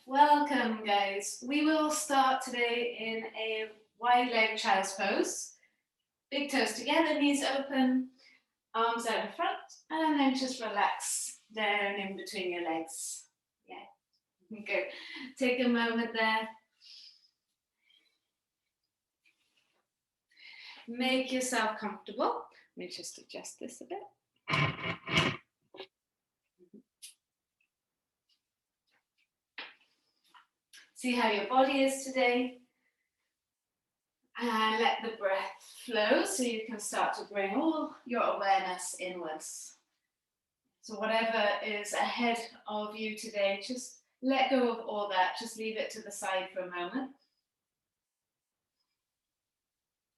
Welcome, guys. We will start today in a wide leg child's pose. Big toes together, knees open, arms out in front, and then just relax down in between your legs. Yeah, good. Take a moment there. Make yourself comfortable. Let me just adjust this a bit. See how your body is today. And let the breath flow so you can start to bring all your awareness inwards. So whatever is ahead of you today, just let go of all that. Just leave it to the side for a moment.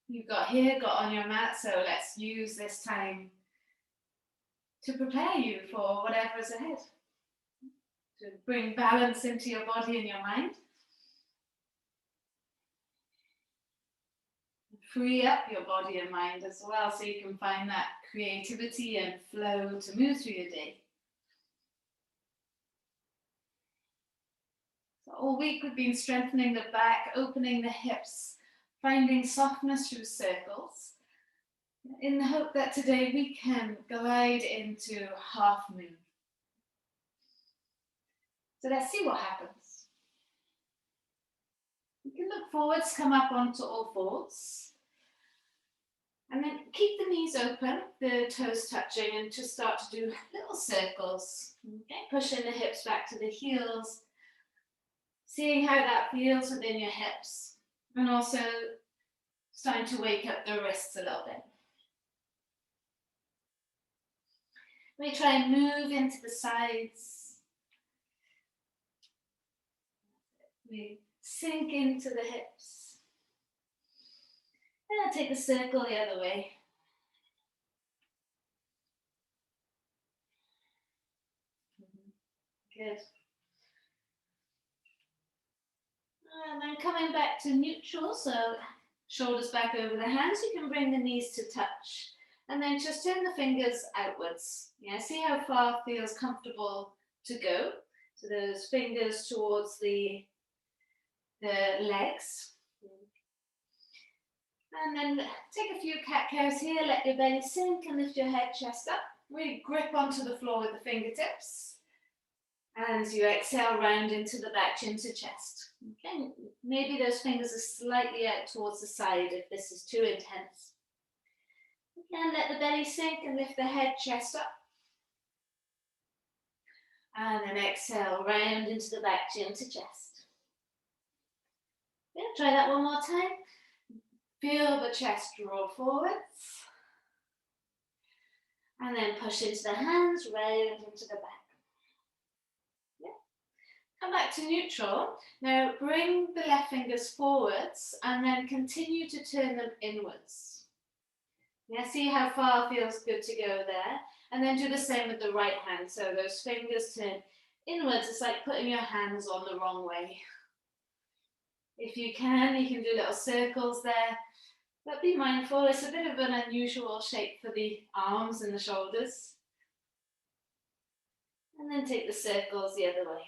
You got on your mat, so let's use this time to prepare you for whatever is ahead. To bring balance into your body and your mind. Free up your body and mind as well so you can find that creativity and flow to move through your day. So all week we've been strengthening the back, opening the hips, finding softness through circles, in the hope that today we can glide into half moon. So let's see what happens. You can look forwards, come up onto all fours. And then keep the knees open, the toes touching, and just start to do little circles. Okay, pushing the hips back to the heels, seeing how that feels within your hips, and also starting to wake up the wrists a little bit. We try and move into the sides. We sink into the hips. And I'll take the circle the other way. Good. And then coming back to neutral, so shoulders back over the hands, you can bring the knees to touch. And then just turn the fingers outwards. Yeah, see how far feels comfortable to go. So those fingers towards the legs. And then take a few cat-cows here, let your belly sink and lift your head, chest up. Really grip onto the floor with the fingertips. And as you exhale, round into the back, chin to chest. Okay, maybe those fingers are slightly out towards the side if this is too intense. Again, let the belly sink and lift the head, chest up. And then exhale, round into the back, chin to chest. Yeah, try that one more time. Feel the chest draw forwards. And then push into the hands, round into the back. Yeah. Come back to neutral. Now bring the left fingers forwards and then continue to turn them inwards. Yeah, see how far feels good to go there. And then do the same with the right hand. So those fingers turn inwards. It's like putting your hands on the wrong way. If you can do little circles there. But be mindful, it's a bit of an unusual shape for the arms and the shoulders. And then take the circles the other way.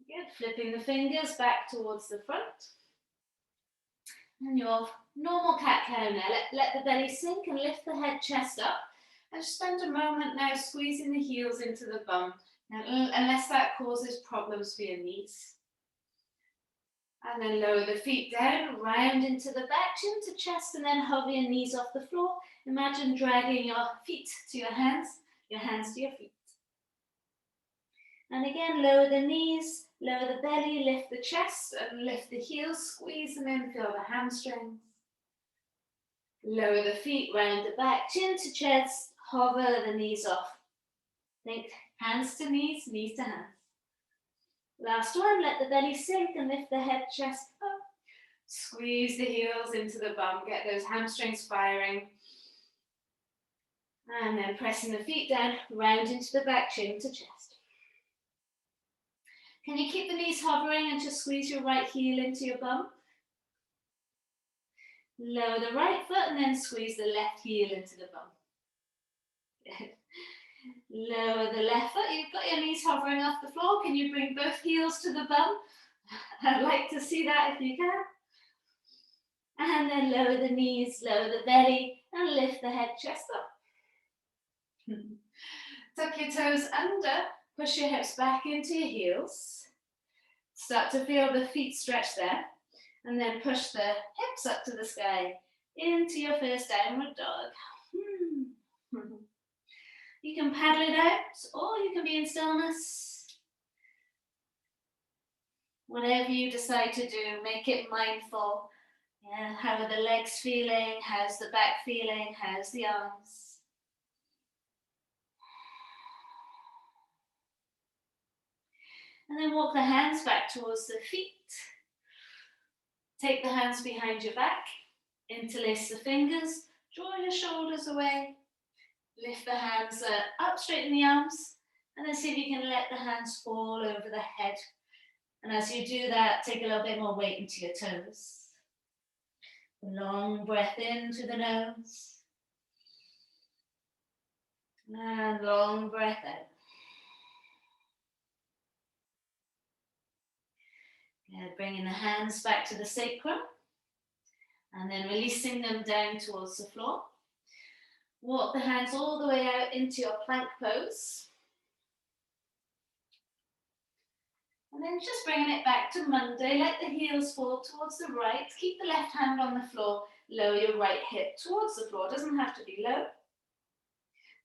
Good, flipping the fingers back towards the front. And your normal cat-cow now. Let the belly sink and lift the head, chest up. And just spend a moment now squeezing the heels into the bum. Now, unless that causes problems for your knees. And then lower the feet down, round into the back, chin to chest, and then hover your knees off the floor. Imagine dragging your feet to your hands to your feet. And again, lower the knees, lower the belly, lift the chest, and lift the heels, squeeze them in, feel the hamstrings. Lower the feet, round the back, chin to chest, hover the knees off. Think hands to knees, knees to hands. Last one, let the belly sink and lift the head, chest up. Squeeze the heels into the bum, get those hamstrings firing. And then pressing the feet down, round into the back, chin to chest. Can you keep the knees hovering and just squeeze your right heel into your bum? Lower the right foot and then squeeze the left heel into the bum. Good. Lower the left foot. You've got your knees hovering off the floor. Can you bring both heels to the bum? I'd like to see that if you can. And then lower the knees, lower the belly, and lift the head, chest up. Tuck your toes under, push your hips back into your heels. Start to feel the feet stretch there. And then push the hips up to the sky into your first downward dog. You can paddle it out, or you can be in stillness. Whatever you decide to do, make it mindful. Yeah, how are the legs feeling? How's the back feeling? How's the arms? And then walk the hands back towards the feet. Take the hands behind your back. Interlace the fingers. Draw your shoulders away. Lift the hands up, straighten the arms. And then see if you can let the hands fall over the head. And as you do that, take a little bit more weight into your toes. Long breath in through the nose. And long breath out. Good. Bringing the hands back to the sacrum. And then releasing them down towards the floor. Walk the hands all the way out into your plank pose. And then just bringing it back to Monday, let the heels fall towards the right. Keep the left hand on the floor. Lower your right hip towards the floor. It doesn't have to be low.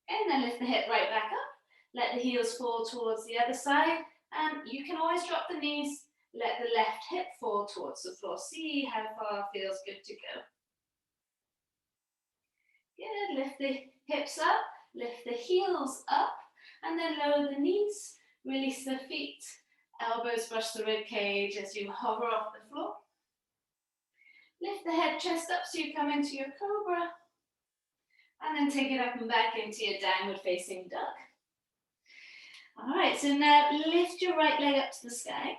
And then lift the hip right back up. Let the heels fall towards the other side. And you can always drop the knees. Let the left hip fall towards the floor. See how far feels good to go. Good. Lift the hips up. Lift the heels up. And then lower the knees. Release the feet. Elbows brush the rib cage as you hover off the floor. Lift the head, chest up so you come into your cobra. And then take it up and back into your downward facing dog. All right, so now lift your right leg up to the sky.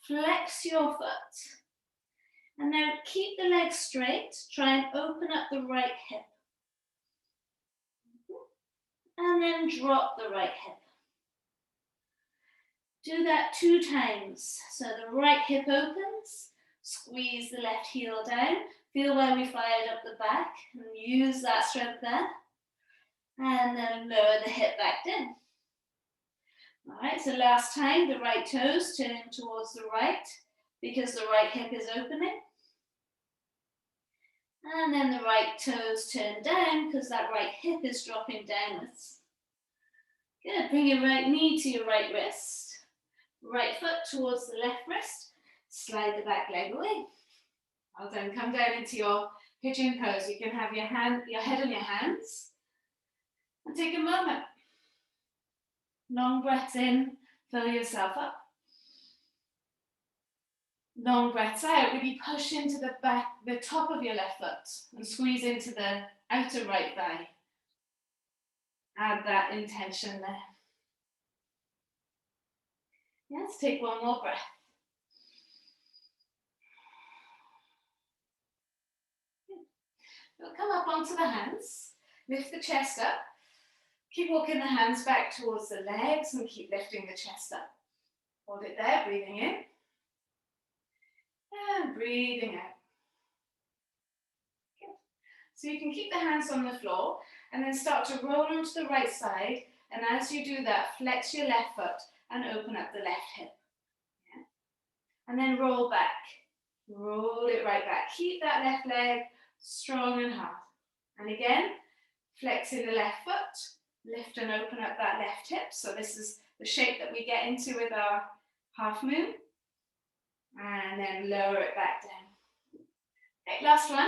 Flex your foot. And now keep the leg straight. Try and open up the right hip. And then drop the right hip. Do that 2 times. So the right hip opens, squeeze the left heel down. Feel where we fired up the back and use that strength there. And then lower the hip back down. All right, so last time, the right toes turn towards the right because the right hip is opening. And then the right toes turn down because that right hip is dropping downwards. Good, bring your right knee to your right wrist. Right foot towards the left wrist. Slide the back leg away. Well done. Come down into your pigeon pose. You can have your head on your hands. And take a moment. Long breaths in. Fill yourself up. Long breaths out. Really push into the back, the top of your left foot. And squeeze into the outer right thigh. Add that intention there. Let's take one more breath. We'll come up onto the hands, lift the chest up, keep walking the hands back towards the legs and keep lifting the chest up. Hold it there, breathing in and breathing out. Good. So you can keep the hands on the floor and then start to roll onto the right side, and as you do that, flex your left foot and open up the left hip. Yeah. And then roll back. Roll it right back. Keep that left leg strong and hard. And again, flexing the left foot, lift and open up that left hip. So this is the shape that we get into with our half moon. And then lower it back down. Okay, last one.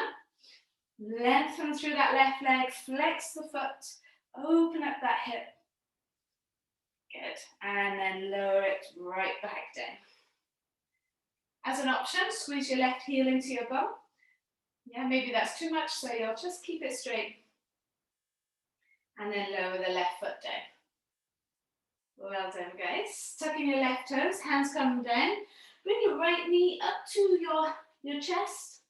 Lengthen through that left leg, flex the foot, open up that hip. Good. And then lower it right back down. As an option, squeeze your left heel into your bum. Yeah, maybe that's too much, so you'll just keep it straight. And then lower the left foot down. Well done, guys. Tuck in your left toes, hands come down. Bring your right knee up to your chest.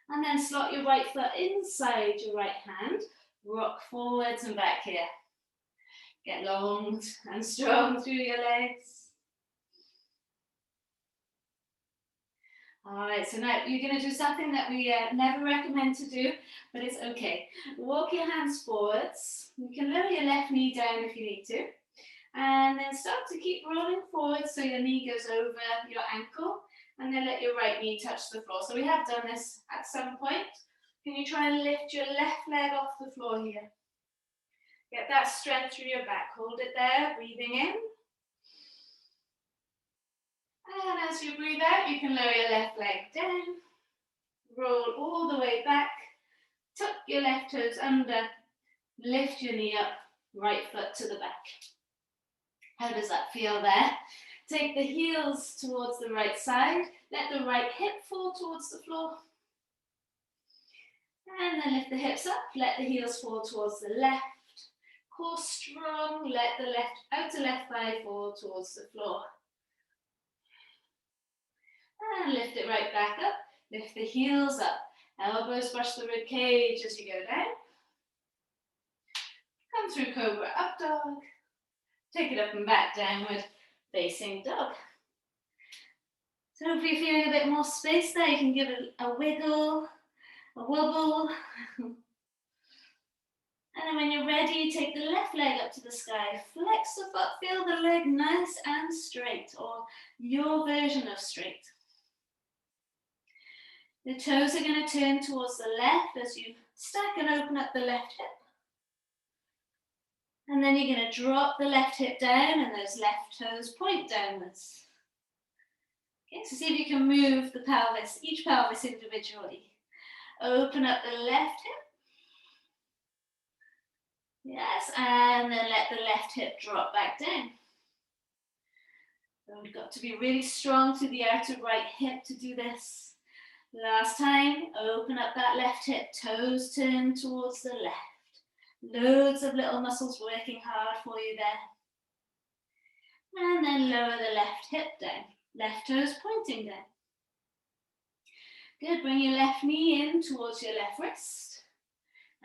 And then slot your right foot inside your right hand. Rock forwards and back here. Get long and strong through your legs. All right, so now you're going to do something that we never recommend to do, but it's okay. Walk your hands forwards. You can lower your left knee down if you need to. And then start to keep rolling forward so your knee goes over your ankle, and then let your right knee touch the floor. So we have done this at some point. Can you try and lift your left leg off the floor here? Get that strength through your back. Hold it there, breathing in. And as you breathe out, you can lower your left leg down. Roll all the way back. Tuck your left toes under. Lift your knee up, right foot to the back. How does that feel there? Take the heels towards the right side. Let the right hip fall towards the floor. And then lift the hips up. Let the heels fall towards the left. Core strong. Let the outer left thigh fall towards the floor. And lift it right back up. Lift the heels up. Elbows brush the rib cage as you go down. Come through Cobra, up dog. Take it up and back, downward facing dog. So if you're feeling a bit more space there, you can give it a wiggle, a wobble. And then when you're ready, take the left leg up to the sky. Flex the foot, feel the leg nice and straight, or your version of straight. The toes are going to turn towards the left as you stack and open up the left hip. And then you're going to drop the left hip down and those left toes point downwards. Okay, so see if you can move the pelvis, each pelvis individually. Open up the left hip. Yes, and then let the left hip drop back down. So we've got to be really strong through the outer right hip to do this. Last time, open up that left hip, toes turn towards the left. Loads of little muscles working hard for you there. And then lower the left hip down. Left toes pointing down. Good, bring your left knee in towards your left wrist.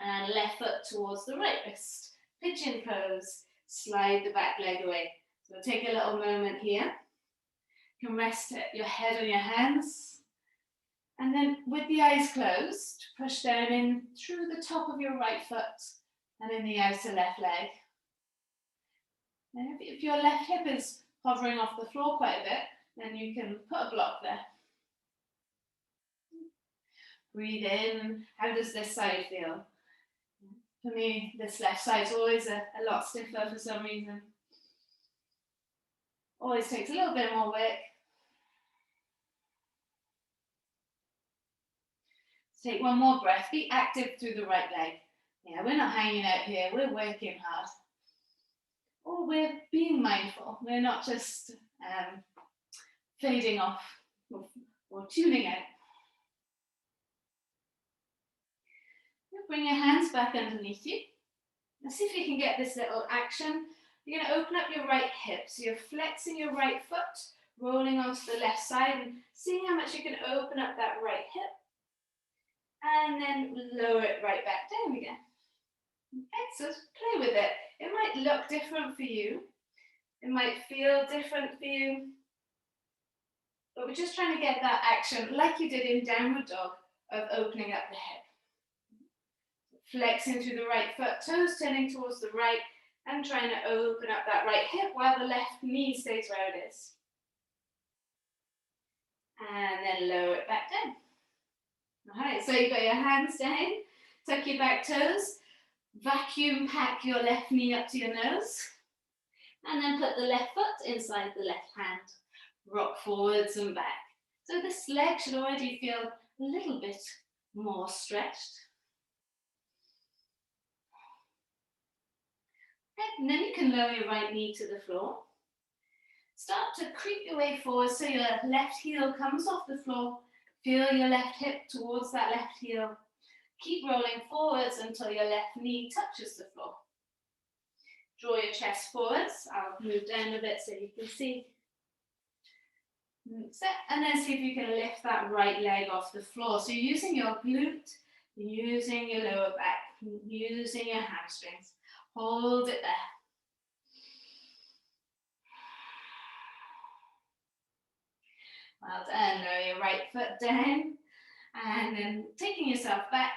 And left foot towards the right wrist. Pigeon pose, slide the back leg away. So take a little moment here. You can rest your head on your hands. And then with the eyes closed, push down in through the top of your right foot and in the outer left leg. And if your left hip is hovering off the floor quite a bit, then you can put a block there. Breathe in. How does this side feel? For me, this left side is always a lot stiffer for some reason. Always takes a little bit more work. Take one more breath. Be active through the right leg. Yeah, we're not hanging out here. We're working hard. Or we're being mindful. We're not just fading off or tuning out. Bring your hands back underneath you. Now see if you can get this little action. You're going to open up your right hip. So you're flexing your right foot, rolling onto the left side, and seeing how much you can open up that right hip. And then lower it right back down again. Okay, so play with it. It might look different for you. It might feel different for you. But we're just trying to get that action, like you did in downward dog, of opening up the hip. Flexing through the right foot, toes turning towards the right, and trying to open up that right hip while the left knee stays where it is. And then lower it back down. All right, so you've got your hands down, tuck your back toes, vacuum pack your left knee up to your nose, and then put the left foot inside the left hand. Rock forwards and back. So this leg should already feel a little bit more stretched. And then you can lower your right knee to the floor. Start to creep your way forward so your left heel comes off the floor. Feel your left hip towards that left heel. Keep rolling forwards until your left knee touches the floor. Draw your chest forwards. I'll move down a bit so you can see. And then see if you can lift that right leg off the floor. So you're using your glute, using your lower back, using your hamstrings. Hold it there. Well done. Lower your right foot down. And then taking yourself back.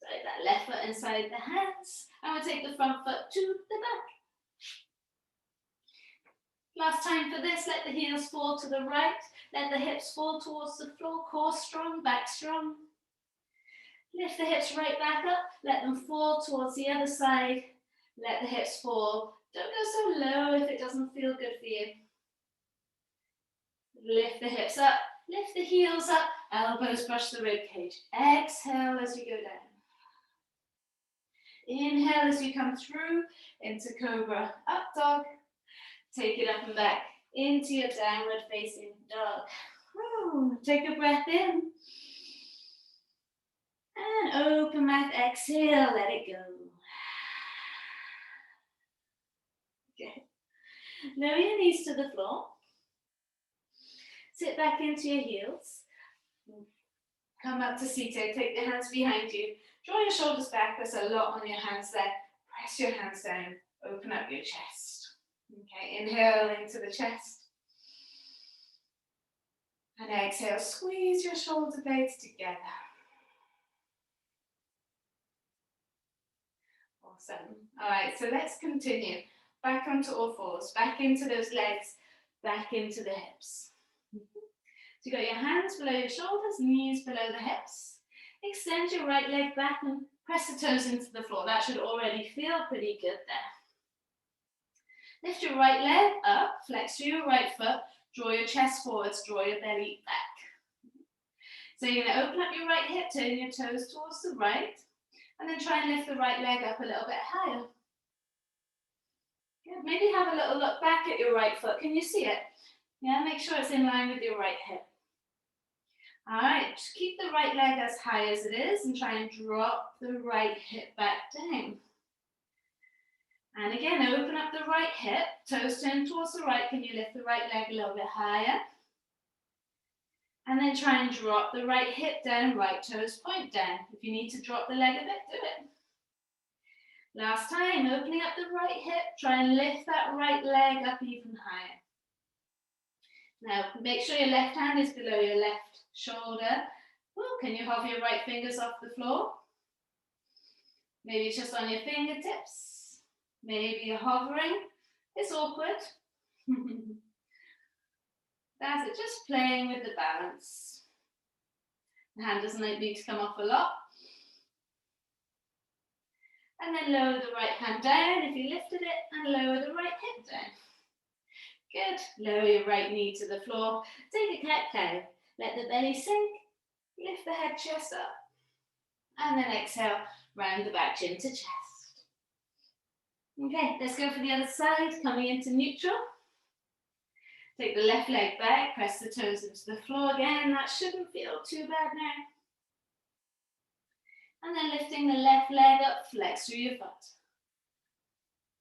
So that left foot inside the hands. And we'll take the front foot to the back. Last time for this, let the heels fall to the right. Let the hips fall towards the floor. Core strong, back strong. Lift the hips right back up. Let them fall towards the other side. Let the hips fall. Don't go so low if it doesn't feel good for you. Lift the hips up. Lift the heels up. Elbows brush the rib cage. Exhale as you go down. Inhale as you come through into cobra. Up dog. Take it up and back into your downward facing dog. Take a breath in. And open mouth, exhale, let it go. Okay. Lower your knees to the floor. Sit back into your heels. Come up to seated, take the hands behind you. Draw your shoulders back, there's a lot on your hands there. Press your hands down, open up your chest. Okay, inhale into the chest. And exhale, squeeze your shoulder blades together. Awesome. All right, so let's continue. Back onto all fours, back into those legs, back into the hips. So you've got your hands below your shoulders, knees below the hips. Extend your right leg back and press the toes into the floor. That should already feel pretty good there. Lift your right leg up, flex through your right foot, draw your chest forwards, draw your belly back. So you're going to open up your right hip, turn your toes towards the right, and then try and lift the right leg up a little bit higher. Good. Maybe have a little look back at your right foot. Can you see it? Yeah, make sure it's in line with your right hip. All right, just keep the right leg as high as it is and try and drop the right hip back down. And again, open up the right hip, toes turn towards the right. Can you lift the right leg a little bit higher? And then try and drop the right hip down, right toes point down. If you need to drop the leg a bit, do it. Last time, opening up the right hip, try and lift that right leg up even higher. Now, make sure your left hand is below your left shoulder. Ooh, can you hover your right fingers off the floor? Maybe it's just on your fingertips. Maybe you're hovering. It's awkward. That's it, just playing with the balance. The hand doesn't need to come off a lot. And then lower the right hand down if you lifted it, and lower the right hip down. Good. Lower your right knee to the floor. Take a cat-cow. Let the belly sink. Lift the head, chest up. And then exhale, round the back, chin to chest. Okay, let's go for the other side, coming into neutral. Take the left leg back, press the toes into the floor again. That shouldn't feel too bad now. And then lifting the left leg up, flex through your foot.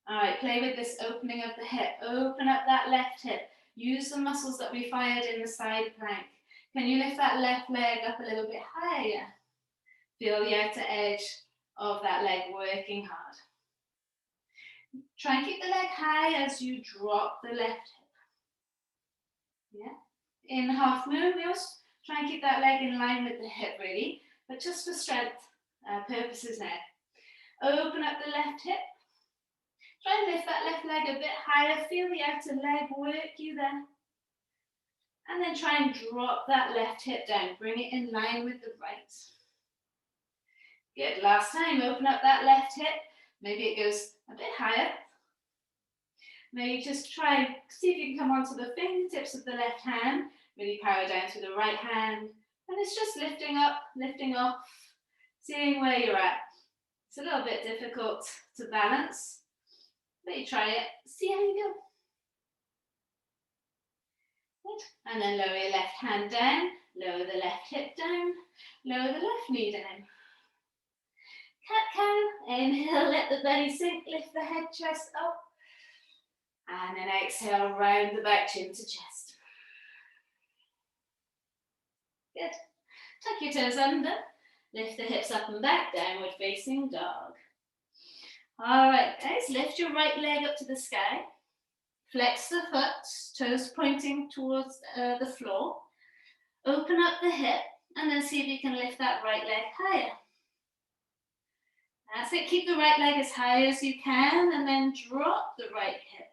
All right, play with this opening of the hip. Open up that left hip. Use the muscles that we fired in the side plank. Can you lift that left leg up a little bit higher? Feel the outer edge of that leg working hard. Try and keep the leg high as you drop the left hip. Yeah. In half moon, we also try and keep that leg in line with the hip really, but just for strength purposes now. Open up the left hip. Try and lift that left leg a bit higher. Feel the outer leg work you there. And then try and drop that left hip down. Bring it in line with the right. Good. Last time, open up that left hip. Maybe it goes a bit higher. Maybe just try and see if you can come onto the fingertips of the left hand. Really power down through the right hand. And it's just lifting up, lifting off, seeing where you're at. It's a little bit difficult to balance, but you try it, see how you go. Good. And then lower your left hand down, lower the left hip down, lower the left knee down. Cat-cow, inhale, let the belly sink, lift the head, chest up. And then exhale, round the back, chin to chest. Good. Tuck your toes under, lift the hips up and back, downward facing dog. All right, guys, lift your right leg up to the sky. Flex the foot, toes pointing towards the floor. Open up the hip and then see if you can lift that right leg higher. That's it, keep the right leg as high as you can and then drop the right hip.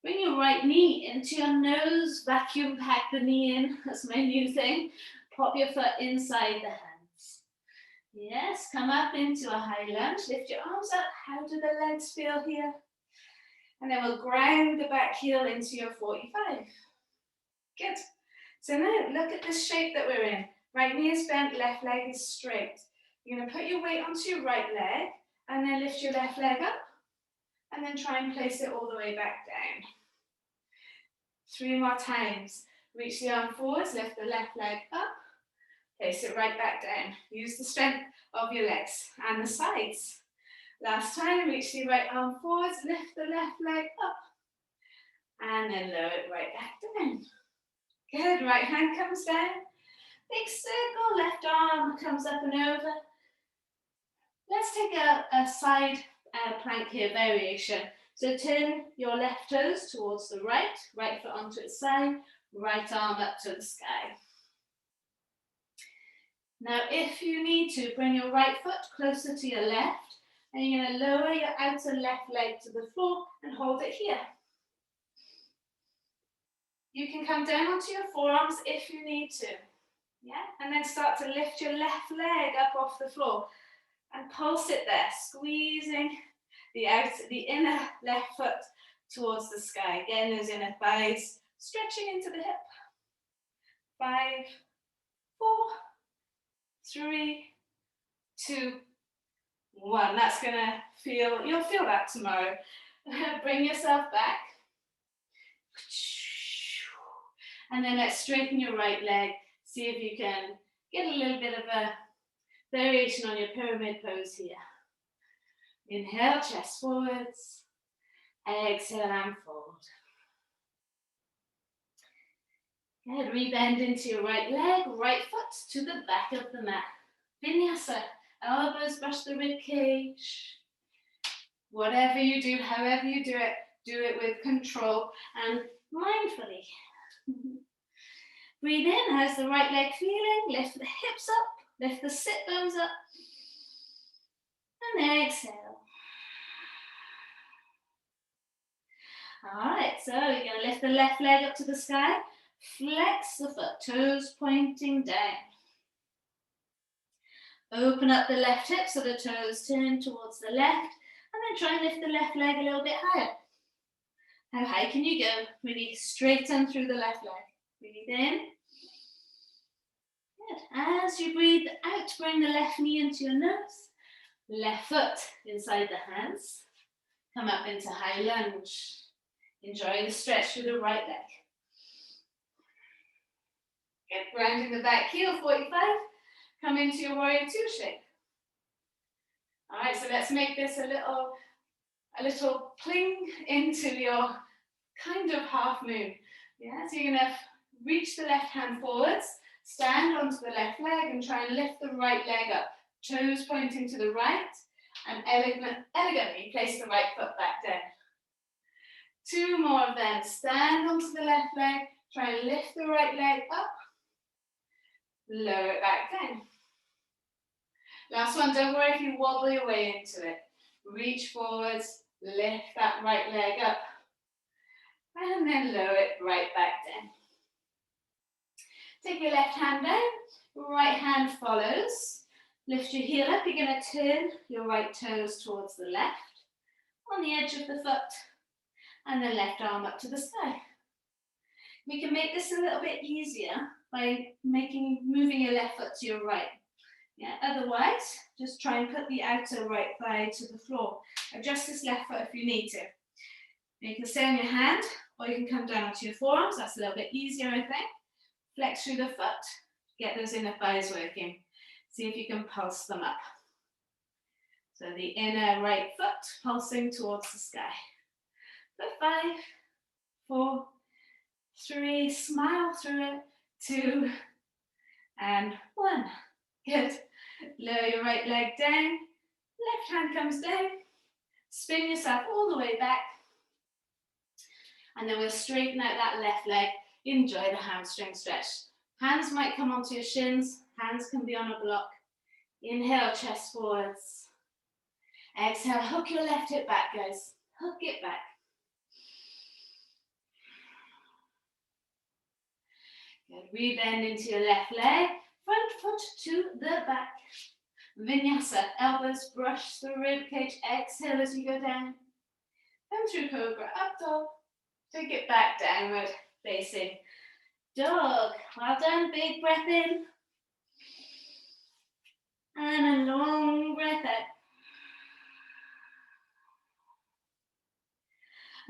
Bring your right knee into your nose, vacuum pack the knee in, that's my new thing. Pop your foot inside the hands. Yes, come up into a high lunge, lift your arms up. How do the legs feel here? And then we'll ground the back heel into your 45. Good. So now look at this shape that we're in. Right knee is bent, left leg is straight. You're going to put your weight onto your right leg and then lift your left leg up and then try and place it all the way back down. 3 more times. Reach the arm forwards, lift the left leg up, place it right back down. Use the strength of your legs and the sides. Last time, reach the right arm forwards, lift the left leg up, and then lower it right back down. Good, right hand comes down, big circle, left arm comes up and over. Let's take a side plank here, variation. So turn your left toes towards the right foot onto its side, right arm up to the sky. Now, if you need to, bring your right foot closer to your left, and you're going to lower your outer left leg to the floor and hold it here. You can come down onto your forearms if you need to. Yeah, and then start to lift your left leg up off the floor and pulse it there, squeezing the inner left foot towards the sky. Again, those inner thighs stretching into the hip. 5, 4, 3, 2, 1. That's gonna you'll feel that tomorrow. Bring yourself back. And then let's straighten your right leg. See if you can get a little bit of a variation on your pyramid pose here. Inhale, chest forwards. Exhale and fold. Good, rebend into your right leg, right foot to the back of the mat. Vinyasa, elbows brush the rib cage. Whatever you do, however you do it with control and mindfully. Breathe in, how's the right leg feeling? Lift the hips up, lift the sit bones up. And exhale. All right, so you're going to lift the left leg up to the sky. Flex the foot, toes pointing down. Open up the left hip so the toes turn towards the left. And then try and lift the left leg a little bit higher. How high can you go? Really straighten through the left leg. Breathe in. Good. As you breathe out, bring the left knee into your nose. Left foot inside the hands. Come up into high lunge. Enjoy the stretch through the right leg. Get grounding the back heel, 45. Come into your warrior 2 shape. All right, so let's make this a little pling into your kind of half moon. Yeah, so you're gonna reach the left hand forwards, stand onto the left leg and try and lift the right leg up. Toes pointing to the right and elegantly place the right foot back down. 2 more of them. Stand onto the left leg, try and lift the right leg up, lower it back down. Last one, don't worry if you wobble your way into it. Reach forwards, lift that right leg up, and then lower it right back down. Take your left hand down, right hand follows. Lift your heel up, you're going to turn your right toes towards the left, on the edge of the foot, and then left arm up to the sky. We can make this a little bit easier by moving your left foot to your right. Yeah, otherwise, just try and put the outer right thigh to the floor. Adjust this left foot if you need to. You can stay on your hand, or you can come down onto your forearms. That's a little bit easier, I think. Flex through the foot, get those inner thighs working. See if you can pulse them up. So the inner right foot pulsing towards the sky. For 5, 4, 3, smile through it, 2, and 1. Good. Lower your right leg down, left hand comes down, spin yourself all the way back, And then we'll straighten out that left leg. Enjoy the hamstring stretch. Hands might come onto your shins. Hands can be on a block. Inhale, chest forwards. Exhale, hook your left hip back, guys. Hook it back. Good. Rebend into your left leg. Front foot to the back. Vinyasa. Elbows brush the rib cage. Exhale as you go down. Come through cobra. Up dog. Take it back, downward facing dog. Well done. Big breath in. And a long breath out.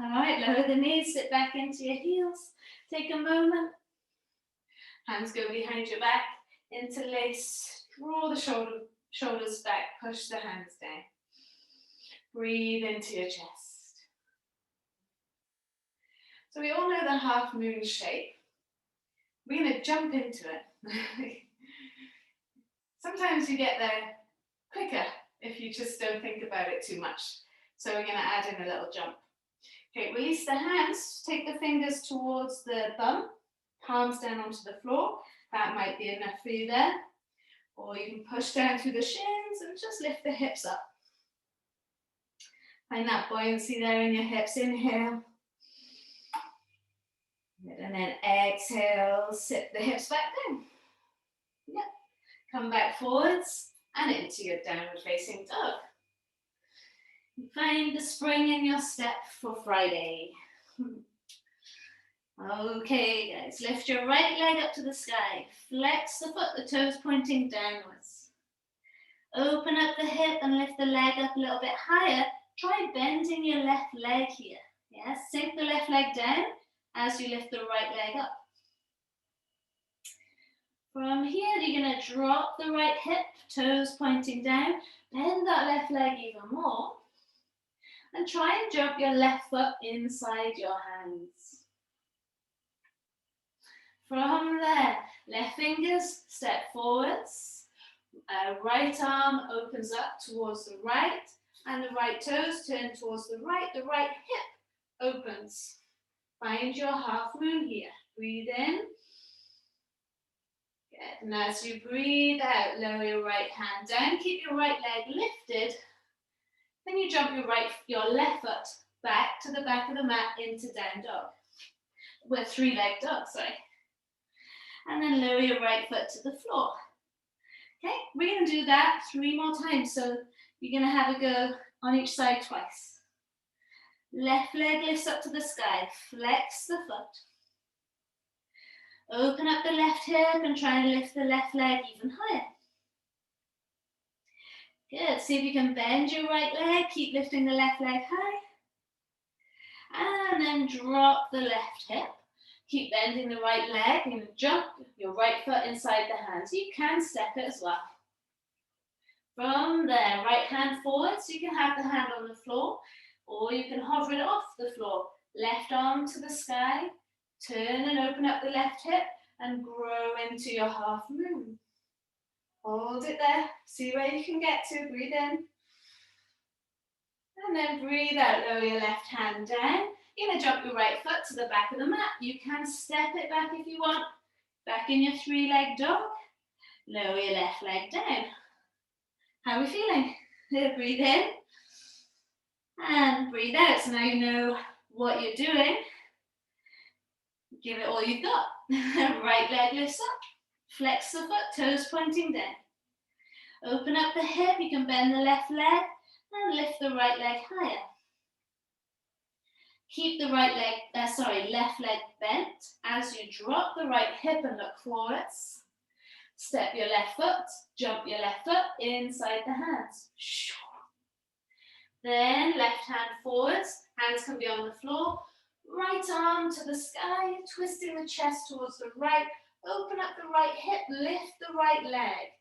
All right, lower the knees, sit back into your heels. Take a moment. Hands go behind your back, interlace. Draw the shoulders back, push the hands down. Breathe into your chest. So we all know the half moon shape. We're going to jump into it. Sometimes you get there quicker if you just don't think about it too much. So we're going to add in a little jump. Okay, release the hands, take the fingers towards the bum, palms down onto the floor. That might be enough for you there. Or you can push down through the shins and just lift the hips up. Find that buoyancy there in your hips. Inhale. And then exhale, sit the hips back down. Yep. Come back forwards and into your downward facing dog. Find the spring in your step for Friday. Okay, guys, lift your right leg up to the sky. Flex the foot, the toes pointing downwards. Open up the hip and lift the leg up a little bit higher. Try bending your left leg here. Yes, sink the left leg down as you lift the right leg up. From here, you're going to drop the right hip, toes pointing down. Bend that left leg even more. And try and jump your left foot inside your hands. From there, left fingers step forwards. Right arm opens up towards the right. And the right toes turn towards the right. The right hip opens. Find your half moon here. Breathe in. Good. And as you breathe out, lower your right hand down. Keep your right leg lifted. Then you jump your left foot back to the back of the mat into down dog. We're three-legged dog, sorry. And then lower your right foot to the floor. Okay, we're going to do that 3 more times. So you're going to have a go on each side twice. Left leg lifts up to the sky. Flex the foot. Open up the left hip and try and lift the left leg even higher. Good. See if you can bend your right leg. Keep lifting the left leg high. And then drop the left hip. Keep bending the right leg. You're going to jump your right foot inside the hands. You can step it as well. From there, right hand forward. So you can have the hand on the floor. Or you can hover it off the floor. Left arm to the sky. Turn and open up the left hip. And grow into your half moon. Hold it there. See where you can get to. Breathe in. And then breathe out. Lower your left hand down. You're going to jump your right foot to the back of the mat. You can step it back if you want. Back in your three-legged dog. Lower your left leg down. How are we feeling? Breathe in. And breathe out. So now you know what you're doing. Give it all you've got. Right leg lifts up. Flex the foot, toes pointing down. Open up the hip, you can bend the left leg and lift the right leg higher. Keep the left leg bent as you drop the right hip and look forwards. Step your left foot, jump your left foot inside the hands. Then left hand forwards, hands can be on the floor. Right arm to the sky, twisting the chest towards the right. Open up the right hip, lift the right leg.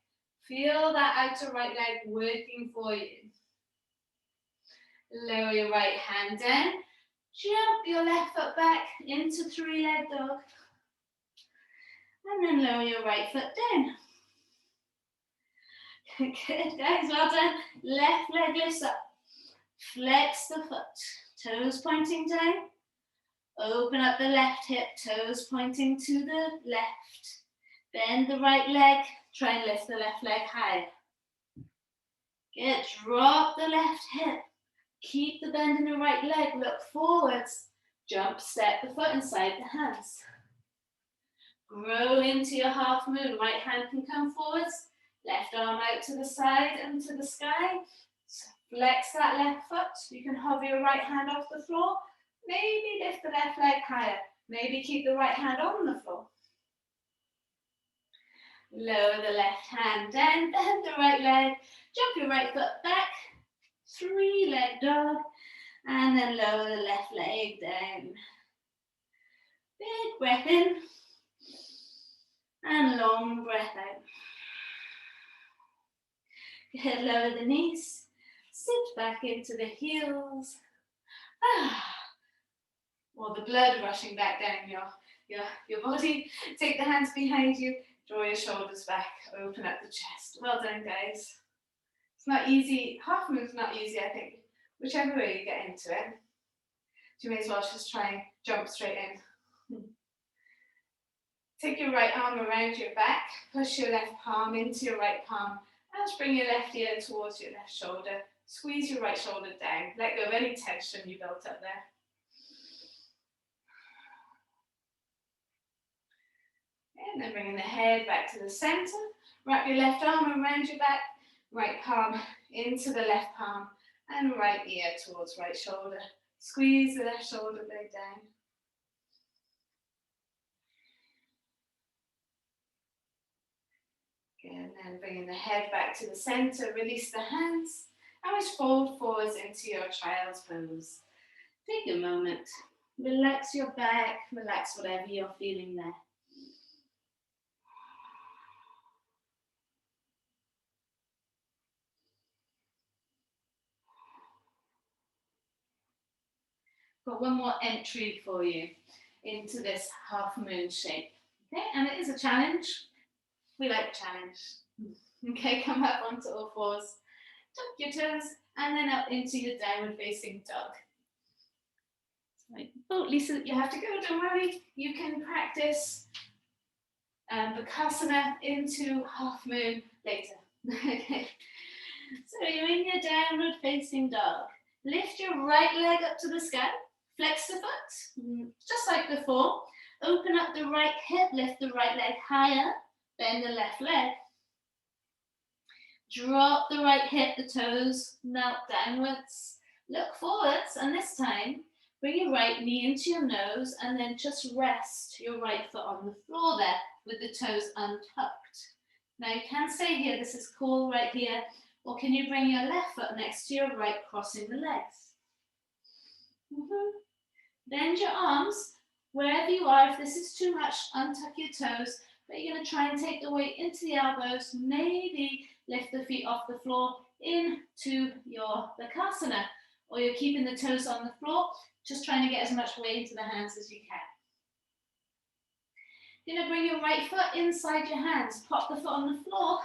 Feel that outer right leg working for you. Lower your right hand down. Jump your left foot back into three-legged dog. And then lower your right foot down. Good, guys, well done. Left leg lifts up. Flex the foot. Toes pointing down. Open up the left hip, toes pointing to the left. Bend the right leg, try and lift the left leg higher. Good, drop the left hip. Keep the bend in the right leg, look forwards. Jump, step the foot inside the hands. Grow into your half moon. Right hand can come forwards. Left arm out to the side and to the sky. Flex that left foot. You can hover your right hand off the floor. Maybe lift the left leg higher. Maybe keep the right hand on the floor. Lower the left hand down, bend the right leg. Jump your right foot back. 3-leg dog. And then lower the left leg down. Big breath in. And long breath out. Good, lower the knees. Sit back into the heels. Or the blood rushing back down your body. Take the hands behind you. Draw your shoulders back. Open up the chest. Well done, guys. It's not easy. Half moon's not easy, I think. Whichever way you get into it. You may as well just try and jump straight in. Take your right arm around your back. Push your left palm into your right palm. And just bring your left ear towards your left shoulder. Squeeze your right shoulder down. Let go of any tension you built up there. And then bringing the head back to the center. Wrap your left arm around your back. Right palm into the left palm. And right ear towards right shoulder. Squeeze the left shoulder blade down. And then bringing the head back to the center, release the hands, and just fold forwards into your child's pose. Take a moment, relax your back, relax whatever you're feeling there. Got one more entry for you into this half moon shape. Okay, and it is a challenge. We like challenge. Okay, come up onto all fours, tuck your toes, and then up into your downward facing dog. Right. Oh, Lisa, you have to go, don't worry. You can practice Bakasana into half moon later. Okay. So you're in your downward facing dog. Lift your right leg up to the sky. Flex the foot, just like before. Open up the right hip, lift the right leg higher. Bend the left leg. Drop the right hip, the toes melt downwards. Look forwards, and this time, bring your right knee into your nose and then just rest your right foot on the floor there with the toes untucked. Now you can say here, this is cool right here, or can you bring your left foot next to your right, crossing the legs? Bend your arms wherever you are. If this is too much, untuck your toes. But you're going to try and take the weight into the elbows, maybe lift the feet off the floor into your Bakasana, or you're keeping the toes on the floor, just trying to get as much weight into the hands as you can. You're going to bring your right foot inside your hands, pop the foot on the floor,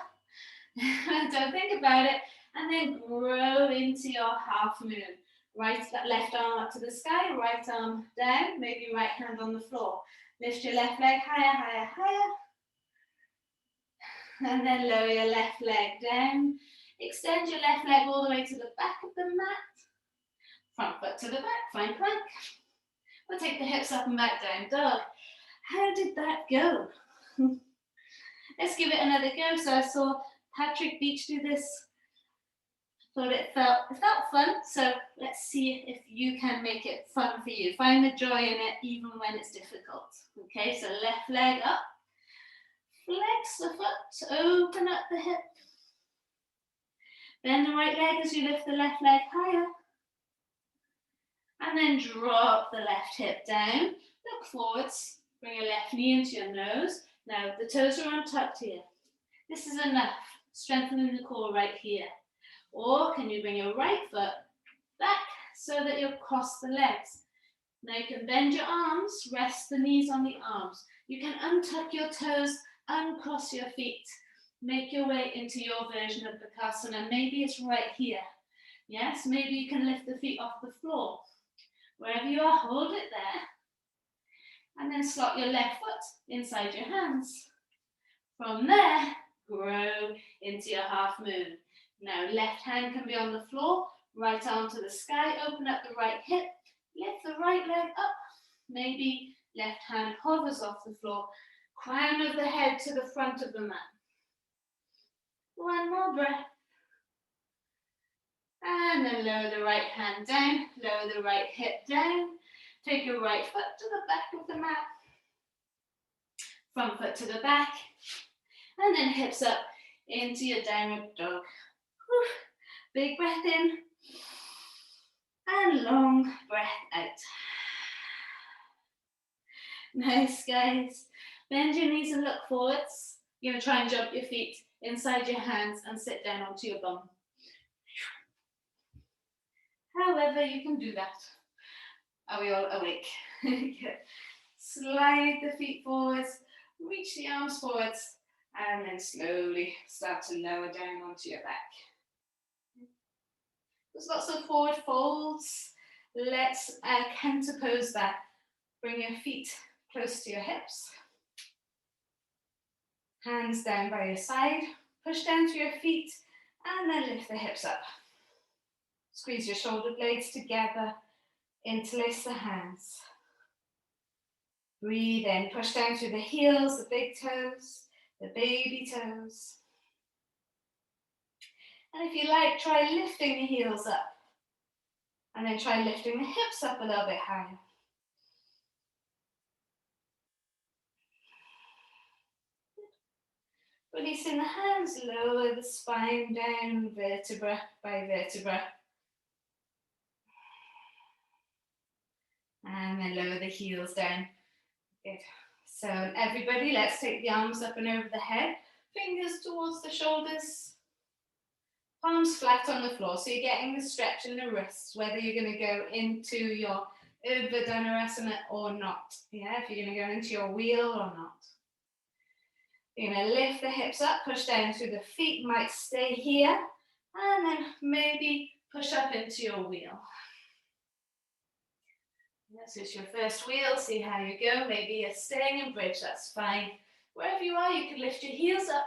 don't think about it, and then grow into your half moon. Left arm up to the sky, right arm down, maybe right hand on the floor. Lift your left leg higher, higher, higher. And then lower your left leg down. Extend your left leg all the way to the back of the mat. Front foot to the back, find plank. We'll take the hips up and back down dog. How did that go? Let's give it another go. So I saw Patrick Beach do this. Thought it felt fun. So let's see if you can make it fun for you. Find the joy in it even when it's difficult. Okay, so left leg up. Flex the foot, open up the hip. Bend the right leg as you lift the left leg higher. And then drop the left hip down. Look forwards. Bring your left knee into your nose. Now the toes are untucked here. This is enough. Strengthening the core right here. Or can you bring your right foot back so that you'll cross the legs? Now you can bend your arms, rest the knees on the arms. You can untuck your toes, uncross your feet. Make your way into your version of Bakasana. Maybe it's right here. Yes, maybe you can lift the feet off the floor. Wherever you are, hold it there. And then slot your left foot inside your hands. From there, grow into your half moon. Now, left hand can be on the floor, right arm to the sky, open up the right hip, lift the right leg up. Maybe left hand hovers off the floor, crown of the head to the front of the mat. One more breath. And then lower the right hand down, lower the right hip down. Take your right foot to the back of the mat. Front foot to the back. And then hips up into your downward dog. Whew. Big breath in. And long breath out. Nice, guys. Bend your knees and look forwards. You're going to try and jump your feet inside your hands and sit down onto your bum. However you can do that. Are we all awake? Good. Slide the feet forwards, reach the arms forwards, and then slowly start to lower down onto your back. There's lots of forward folds. Let's counterpose that. Bring your feet close to your hips. Hands down by your side. Push down to your feet, and then lift the hips up. Squeeze your shoulder blades together. Interlace the hands. Breathe in. Push down through the heels, the big toes, the baby toes. And if you like, try lifting the heels up. And then try lifting the hips up a little bit higher. Releasing the hands, lower the spine down, vertebra by vertebra. And then lower the heels down. Good. So everybody, let's take the arms up and over the head. Fingers towards the shoulders. Palms flat on the floor. So you're getting the stretch in the wrists, whether you're going to go into your Urdhva Dhanurasana or not. Yeah, if you're going to go into your wheel or not. You're going to lift the hips up, push down through the feet, might stay here, and then maybe push up into your wheel. This is your first wheel, see how you go. Maybe you're staying in bridge, that's fine. Wherever you are, you can lift your heels up.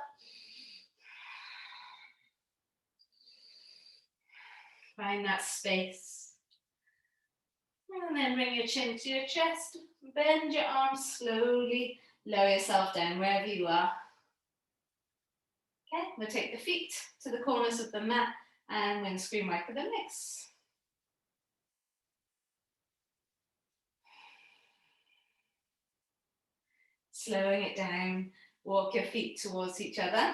Find that space. And then bring your chin to your chest, bend your arms slowly, lower yourself down wherever you are. Okay, we'll take the feet to the corners of the mat and windscreen wiper the legs. Slowing it down, walk your feet towards each other.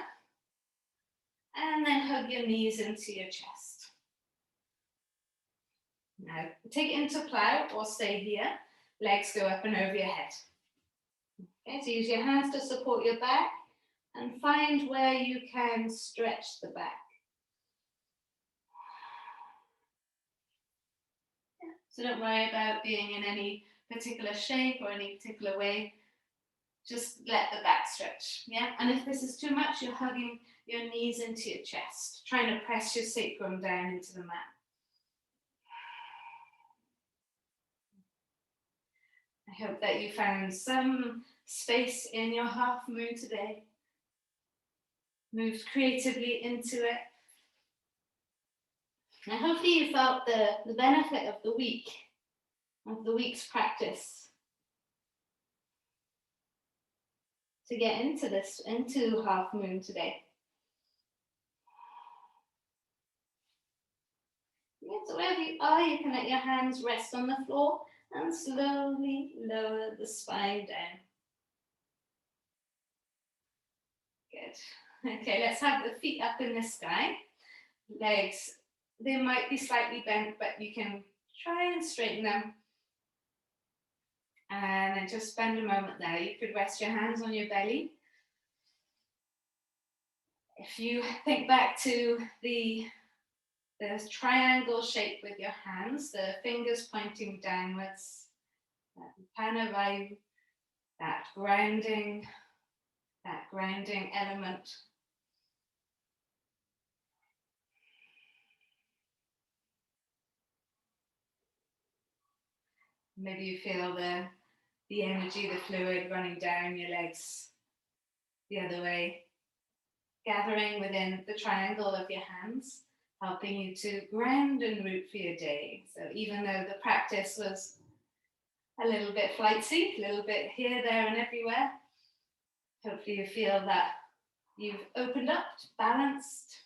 And then hug your knees into your chest. Now, take it into plow or stay here. Legs go up and over your head. Okay, so use your hands to support your back and find where you can stretch the back. So don't worry about being in any particular shape or any particular way. Just let the back stretch, yeah? And if this is too much, you're hugging your knees into your chest, trying to press your sacrum down into the mat. I hope that you found some space in your half moon today. Moved creatively into it. And hopefully you felt the benefit of the week's practice. To get into half moon today. Yeah, so wherever you are, you can let your hands rest on the floor and slowly lower the spine down. Good. Okay, let's have the feet up in the sky. Legs, they might be slightly bent, but you can try and straighten them. And then just spend a moment there. You could rest your hands on your belly. If you think back to the triangle shape with your hands, the fingers pointing downwards, that Panavayu, that grounding element. Maybe you feel the the energy, the fluid running down your legs the other way, gathering within the triangle of your hands, helping you to ground and root for your day. So even though the practice was a little bit flightsy, a little bit here, there, and everywhere, hopefully you feel that you've opened up, balanced,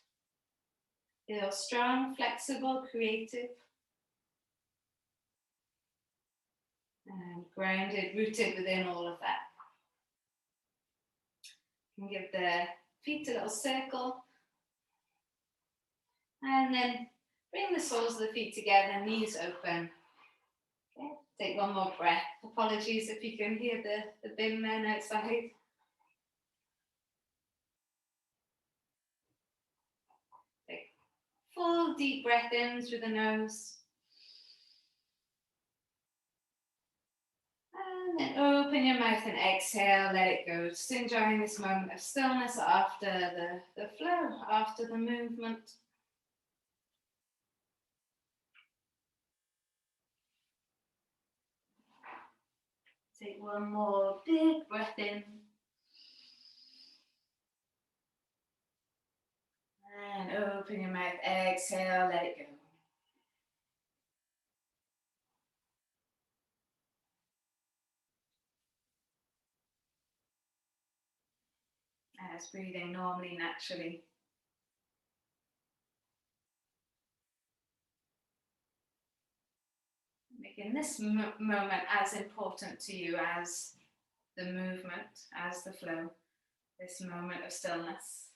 feel strong, flexible, creative, and grounded, rooted within all of that. You can give the feet a little circle, and then bring the soles of the feet together, knees open. Okay, take one more breath. Apologies if you can hear the bin men outside. Take full deep breath in through the nose. And then open your mouth and exhale, let it go. Just enjoying this moment of stillness after the flow, after the movement. Take one more big breath in. And open your mouth, exhale, let it go. As breathing normally, naturally. Making this moment as important to you as the movement, as the flow, this moment of stillness.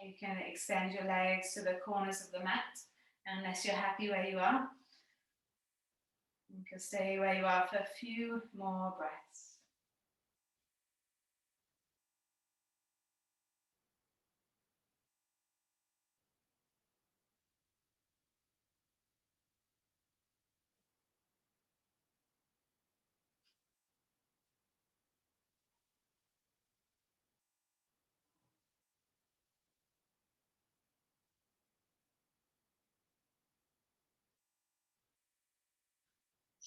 You can extend your legs to the corners of the mat, unless you're happy where you are. You can stay where you are for a few more breaths.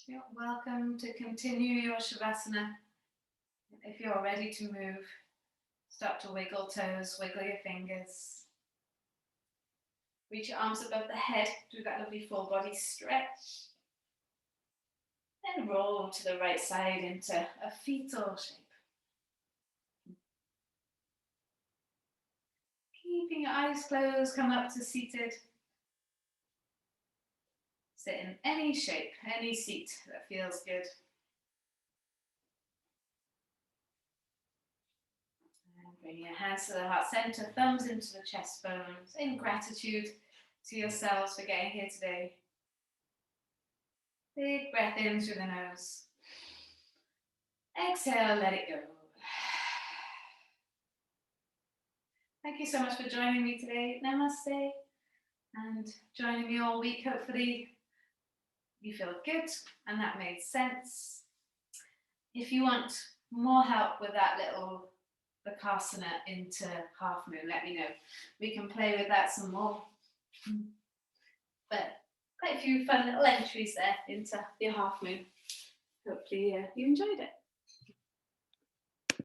You're welcome to continue your Shavasana. If you're ready to move, start to wiggle toes, wiggle your fingers. Reach your arms above the head, do that lovely full body stretch. Then roll to the right side into a fetal shape. Keeping your eyes closed, come up to seated. Sit in any shape, any seat that feels good. And bring your hands to the heart center, thumbs into the chest bones, in gratitude to yourselves for getting here today. Big breath in through the nose. Exhale, let it go. Thank you so much for joining me today. Namaste. And joining me all week. Hopefully you feel good and that made sense. If you want more help with that little Bakasana into half moon, let me know. We can play with that some more. But quite a few fun little entries there into your half moon. Hopefully you enjoyed it.